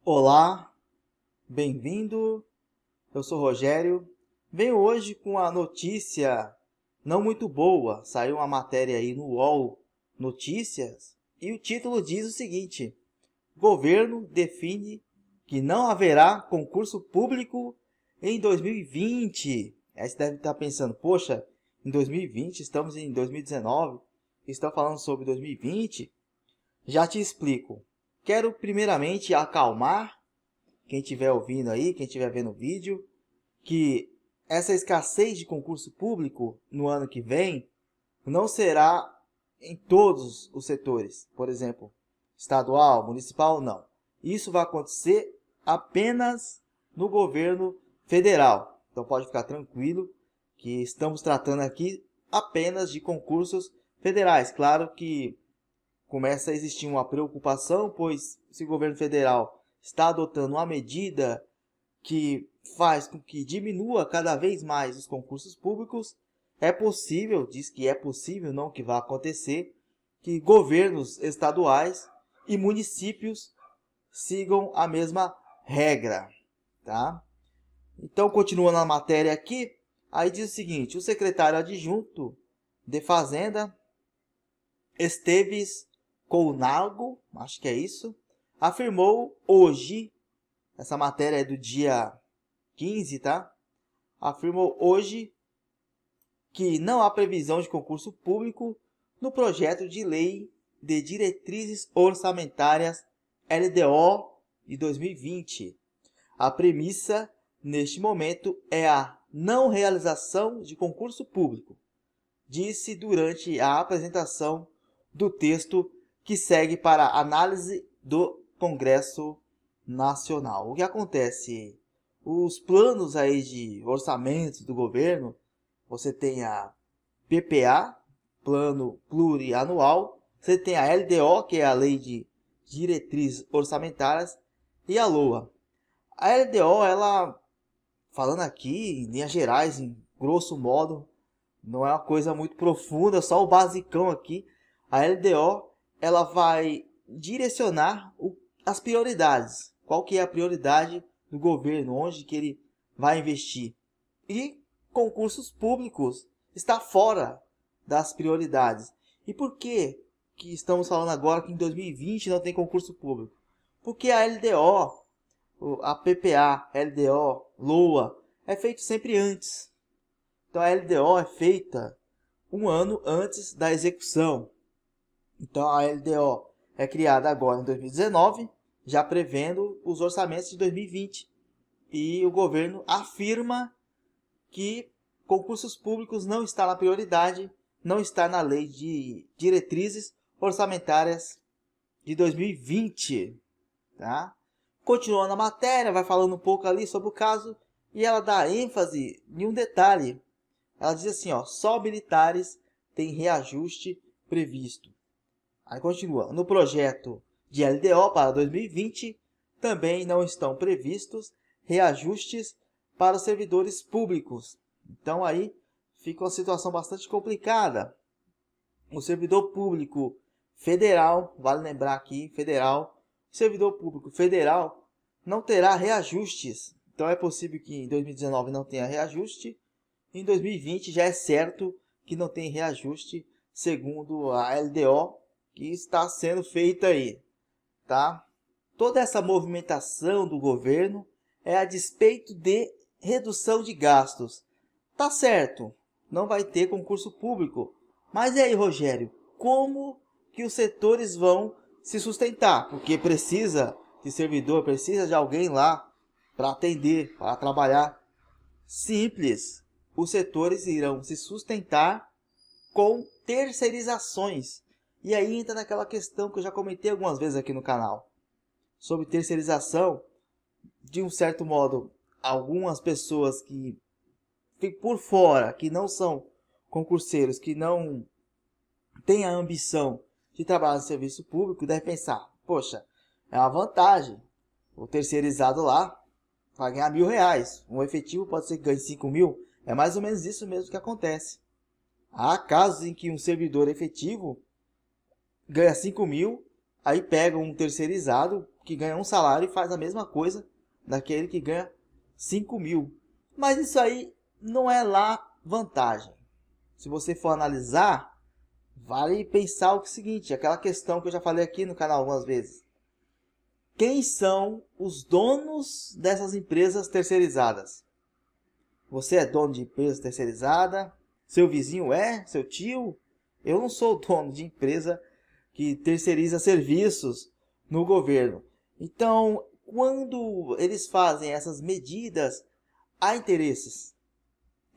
Olá, bem-vindo. Eu sou Rogério. Venho hoje com a notícia não muito boa. Saiu uma matéria aí no UOL Notícias e o título diz o seguinte: Governo define que não haverá concurso público em 2020. Aí você deve estar pensando, poxa, em 2020, estamos em 2019, estão falando sobre 2020? Já te explico. Quero primeiramente acalmar quem estiver ouvindo aí, quem estiver vendo o vídeo, que essa escassez de concurso público no ano que vem não será em todos os setores. Por exemplo, estadual, municipal, não. Isso vai acontecer apenas no governo federal. Então pode ficar tranquilo que estamos tratando aqui apenas de concursos federais. Claro que começa a existir uma preocupação, pois se o governo federal está adotando uma medida que faz com que diminua cada vez mais os concursos públicos, é possível, diz que é possível, não que vai acontecer, que governos estaduais e municípios sigam a mesma regra, tá? Então, continuando a matéria aqui, aí diz o seguinte: o secretário adjunto de Fazenda, Esteves Colnago, acho que é isso, afirmou hoje, essa matéria é do dia 15, tá? Afirmou hoje que não há previsão de concurso público no projeto de lei de diretrizes orçamentárias LDO de 2020. A premissa, neste momento, é a não realização de concurso público, disse durante a apresentação do texto que segue para análise do Congresso Nacional. O que acontece? Os planos aí de orçamento do governo, você tem a PPA, Plano Plurianual, você tem a LDO, que é a Lei de Diretrizes Orçamentárias, e a LOA. A LDO, ela, falando aqui em linhas gerais, em grosso modo, não é uma coisa muito profunda, só o basicão aqui. A LDO, ela vai direcionar as prioridades. Qual que é a prioridade do governo, onde que ele vai investir. E concursos públicos está fora das prioridades. E por que estamos falando agora que em 2020 não tem concurso público? Porque a LDO, a PPA, LDO, LOA, é feito sempre antes. Então a LDO é feita um ano antes da execução. Então a LDO é criada agora em 2019, já prevendo os orçamentos de 2020. E o governo afirma que concursos públicos não está na prioridade, não está na lei de diretrizes orçamentárias de 2020. Tá? Continuando a matéria, vai falando um pouco ali sobre o caso e ela dá ênfase em um detalhe. Ela diz assim, ó, só militares têm reajuste previsto. Aí continua, no projeto de LDO para 2020, também não estão previstos reajustes para os servidores públicos. Então aí fica uma situação bastante complicada. O servidor público federal, vale lembrar aqui, federal, o servidor público federal não terá reajustes. Então é possível que em 2019 não tenha reajuste. Em 2020 já é certo que não tem reajuste, segundo a LDO, que está sendo feita aí, tá? Toda essa movimentação do governo é a despeito de redução de gastos. Tá certo, não vai ter concurso público. Mas e aí, Rogério, como que os setores vão se sustentar? Porque precisa de servidor, precisa de alguém lá para atender, para trabalhar. Simples. Os setores irão se sustentar com terceirizações. E aí entra naquela questão que eu já comentei algumas vezes aqui no canal. Sobre terceirização, de um certo modo, algumas pessoas que ficam por fora, que não são concurseiros, que não têm a ambição de trabalhar no serviço público, devem pensar, poxa, é uma vantagem. O terceirizado lá vai ganhar R$1.000. Um efetivo pode ser que ganhe 5.000. É mais ou menos isso mesmo que acontece. Há casos em que um servidor efetivo ganha 5.000, aí pega um terceirizado que ganha um salário e faz a mesma coisa daquele que ganha 5 mil. Mas isso aí não é lá vantagem. Se você for analisar, vale pensar o seguinte, aquela questão que eu já falei aqui no canal algumas vezes. Quem são os donos dessas empresas terceirizadas? Você é dono de empresa terceirizada? Seu vizinho é? Seu tio? Eu não sou dono de empresa que terceiriza serviços no governo. Então, quando eles fazem essas medidas, há interesses.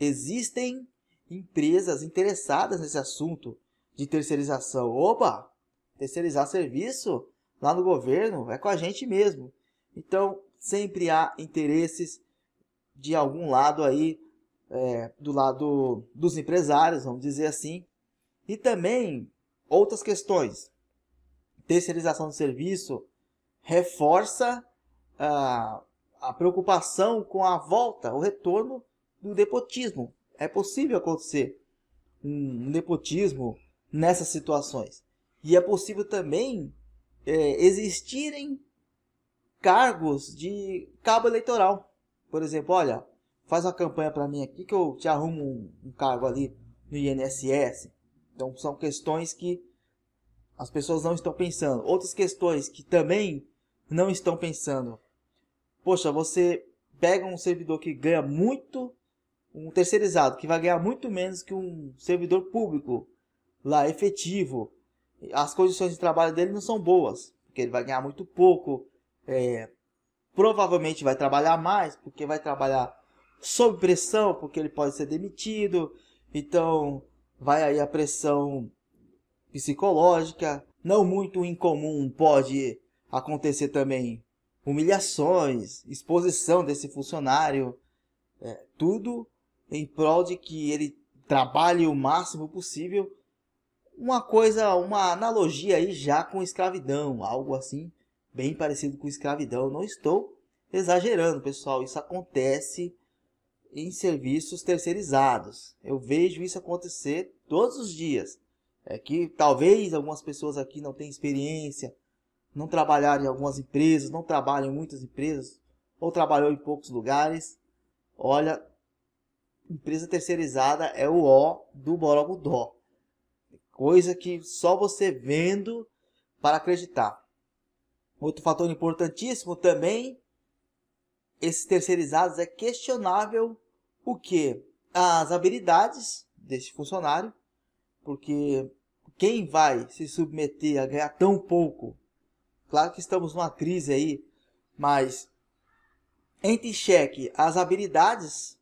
Existem empresas interessadas nesse assunto de terceirização. Opa, terceirizar serviço lá no governo é com a gente mesmo. Então, sempre há interesses de algum lado aí, do lado dos empresários, vamos dizer assim. E também outras questões. Terceirização do serviço reforça a preocupação com a volta, o retorno do nepotismo. É possível acontecer um nepotismo nessas situações. E é possível também existirem cargos de cabo eleitoral. Por exemplo, olha, faz uma campanha para mim aqui que eu te arrumo um cargo ali no INSS. Então são questões que as pessoas não estão pensando. Outras questões que também não estão pensando. Poxa, você pega um servidor que ganha muito, um terceirizado que vai ganhar muito menos que um servidor público lá efetivo. As condições de trabalho dele não são boas, porque ele vai ganhar muito pouco. Provavelmente vai trabalhar mais, porque vai trabalhar sob pressão, porque ele pode ser demitido. Então vai aí a pressão psicológica. Não muito incomum pode acontecer também humilhações, exposição desse funcionário, tudo em prol de que ele trabalhe o máximo possível. Uma analogia aí já com escravidão, algo assim bem parecido com escravidão. Não estou exagerando, pessoal, isso acontece em serviços terceirizados. Eu vejo isso acontecer todos os dias. É que talvez algumas pessoas aqui não tenham experiência, não trabalharam em algumas empresas, não trabalham em muitas empresas, ou trabalhou em poucos lugares. Olha, empresa terceirizada é o ó do borogodó. Coisa que só você vendo para acreditar. Outro fator importantíssimo também, esses terceirizados, é questionável o que? As habilidades desse funcionário, porque quem vai se submeter a ganhar tão pouco? Claro que estamos numa crise aí, mas entre em xeque as habilidades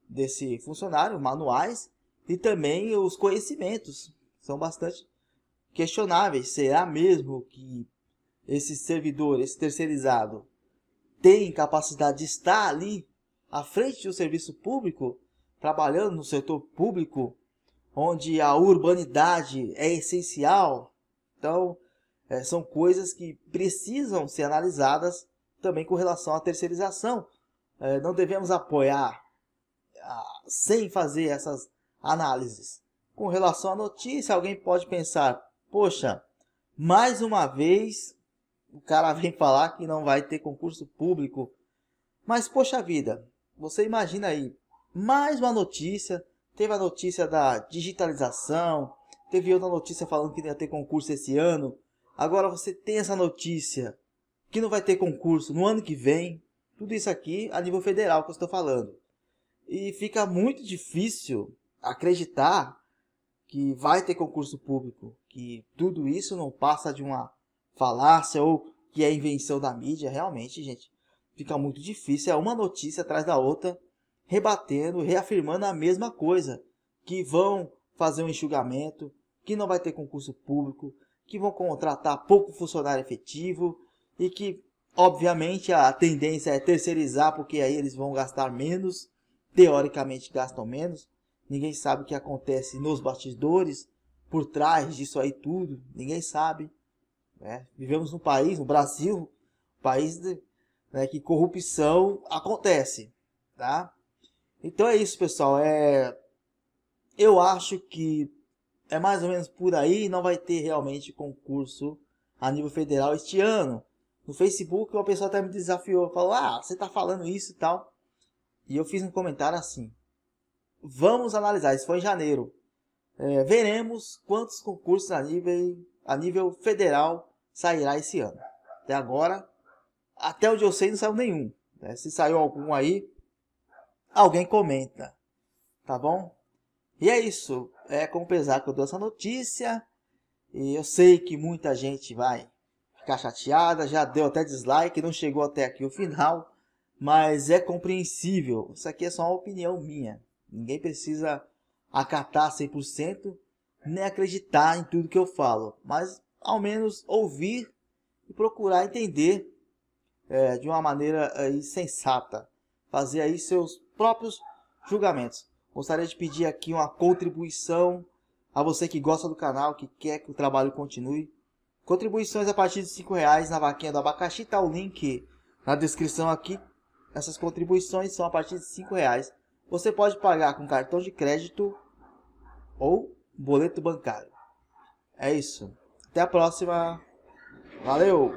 desse funcionário, manuais, e também os conhecimentos. São bastante questionáveis. Será mesmo que esse servidor, esse terceirizado, tem capacidade de estar ali à frente do serviço público, trabalhando no setor público, onde a urbanidade é essencial? Então, são coisas que precisam ser analisadas também com relação à terceirização. Não devemos apoiar sem fazer essas análises. Com relação à notícia, alguém pode pensar, poxa, mais uma vez o cara vem falar que não vai ter concurso público. Mas, poxa vida, você imagina aí, mais uma notícia, teve a notícia da digitalização, teve outra notícia falando que não ia ter concurso esse ano. Agora você tem essa notícia que não vai ter concurso no ano que vem. Tudo isso aqui a nível federal que eu estou falando. E fica muito difícil acreditar que vai ter concurso público, que tudo isso não passa de uma falácia ou que é invenção da mídia. Realmente, gente, fica muito difícil. É uma notícia atrás da outra, rebatendo, reafirmando a mesma coisa, que vão fazer um enxugamento, que não vai ter concurso público, que vão contratar pouco funcionário efetivo e que, obviamente, a tendência é terceirizar, porque aí eles vão gastar menos, teoricamente gastam menos. Ninguém sabe o que acontece nos bastidores, por trás disso aí tudo, ninguém sabe. Vivemos num país, no Brasil, país que corrupção acontece, tá? Então é isso, pessoal. Eu acho que é mais ou menos por aí. Não vai ter realmente concurso a nível federal este ano. No Facebook, uma pessoa até me desafiou, falou, ah, você tá falando isso e tal. E eu fiz um comentário assim, vamos analisar, isso foi em janeiro. Veremos quantos concursos a nível federal sairá esse ano. Até agora, até onde eu sei, não saiu nenhum. Né? Se saiu algum aí, alguém comenta. Tá bom? E é isso. É com pesar que eu dou essa notícia. E eu sei que muita gente vai ficar chateada. Já deu até dislike, não chegou até aqui o final. Mas é compreensível. Isso aqui é só uma opinião minha. Ninguém precisa acatar 100%, nem acreditar em tudo que eu falo. Mas ao menos ouvir e procurar entender de uma maneira sensata. Fazer aí seus próprios julgamentos. Gostaria de pedir aqui uma contribuição a você que gosta do canal, que quer que o trabalho continue. Contribuições a partir de R$5 na vaquinha do abacaxi. Tá o link na descrição aqui. Essas contribuições são a partir de R$5. Você pode pagar com cartão de crédito ou boleto bancário. É isso. Até a próxima. Valeu!